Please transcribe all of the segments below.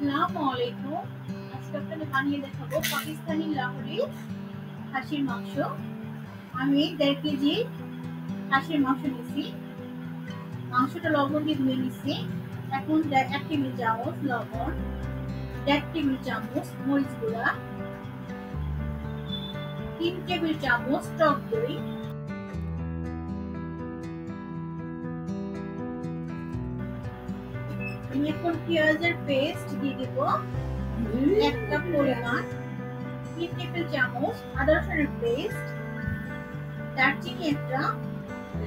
আসসালামু আলাইকুম। আজকে আপনাদের বানিয়ে দেখাবো পাকিস্তানি লাহোরি খাসির মাংস। আমি 1.5 কেজি খাসির মাংস নিছি। মাংসটা লবণ দিয়ে ধুয়ে নিছি। এখন 1 টেবিল চামচ লবণ, 1.5 টেবিল চামচ মরিচ গুঁড়া, 3 টেবিল চামচ টক দই, আমি এখন পেঁয়াজের পেস্ট দিয়ে দিব 1 কাপ পরিমাণ, 3 টেবিল চামচ আদা রসুনের পেস্ট, দারচিনি একটা,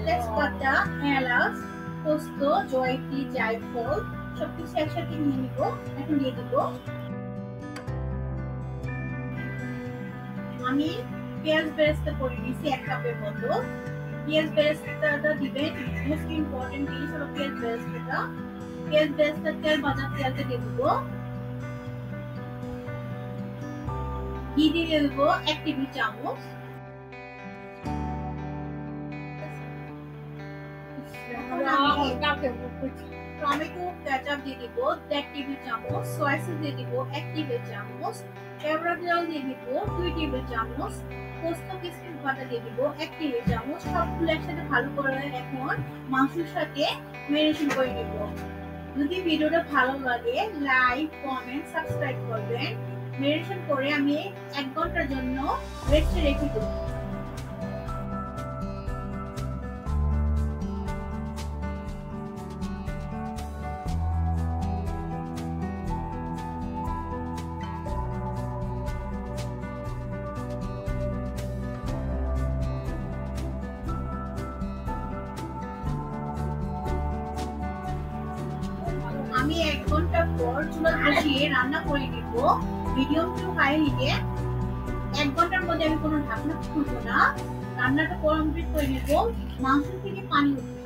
তেজপাতা, এলাচ, পোস্ত, জয়ত্রী, জায়ফল সবকিছু একসাথে নিয়ে নিব। এখন দিয়ে দিব আমি পেঁয়াজ বেরেস্তা করে নিয়েছি 1 কাপের মতো। পেঁয়াজ বেরেস্তাটা দিবেন, মোস্ট ইম্পর্টেন্ট জিনিস হলো পেঁয়াজ বেরেস্তাটা। পেঁয়াজ বেরেস্তা তেল ভাজা তেলটা দিয়ে দিব। ঘি দিয়ে দেব 1 টেবিল চামচ। টমেটো কেচাপ দিয়ে দিব 1 টেবিল চামচ, সয়া সস দিয়ে দিব 1 টেবিল চামচ, কেওড়া জল দিয়ে দিব 2 টেবিল চামচ, পোস্ত কিশমিশ বাটা দিয়ে দিব 1 টেবিল চামচ। সবগুলো একসাথে ভালো করে এখন মাংসের সাথে ম্যারিনেশন করে নেব। যদি ভিডিওটা ভালো লাগে লাইক, কমেন্ট, সাবস্ক্রাইব করবেন। ম্যারিনেশন করে আমি 1 ঘন্টার জন্য রেস্টে রেখে দেব। আমি 1 ঘন্টা পর চুলা বসিয়ে রান্না করে নিব মিডিয়াম টু হাই হিটে। 1 ঘন্টার মধ্যে আমি কোনো ঢাকনা খুলবো না, রান্নাটা কমপ্লিট করে নিব। মাংস থেকে পানি উঠবে।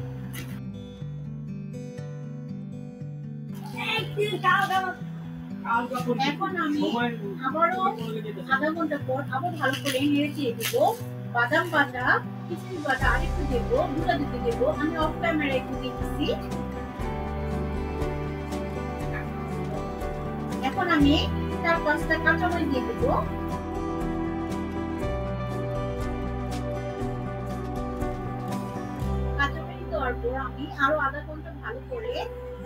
এখন আমি আবারও আধা ঘন্টা পর আবার ভালো করে নেড়ে চেয়ে দিব। বাদাম বাটা, কিশমিশ বাটা আরেকটু দেব, গুঁড়া দিতে দেব। আমি অফ ক্যামেরা একটু দিচ্ছি। এখন আমি 4-5টা কাঁচামরিচ দিয়ে দেব। কাঁচামরিচ দেওয়ার পর আমি আরো আধা ঘন্টা ভালো করে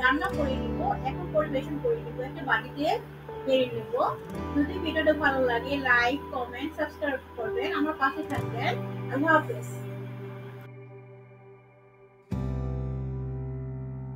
রান্না করে নিব। এখন পরিবেশন করে নিব, একটা বাটিতে বেড়ে নেব। যদি ভিডিওটা ভালো লাগে লাইক, কমেন্ট, সাবস্ক্রাইব করবেন, আমার পাশে থাকবেন। আল্লাহ হাফেজ।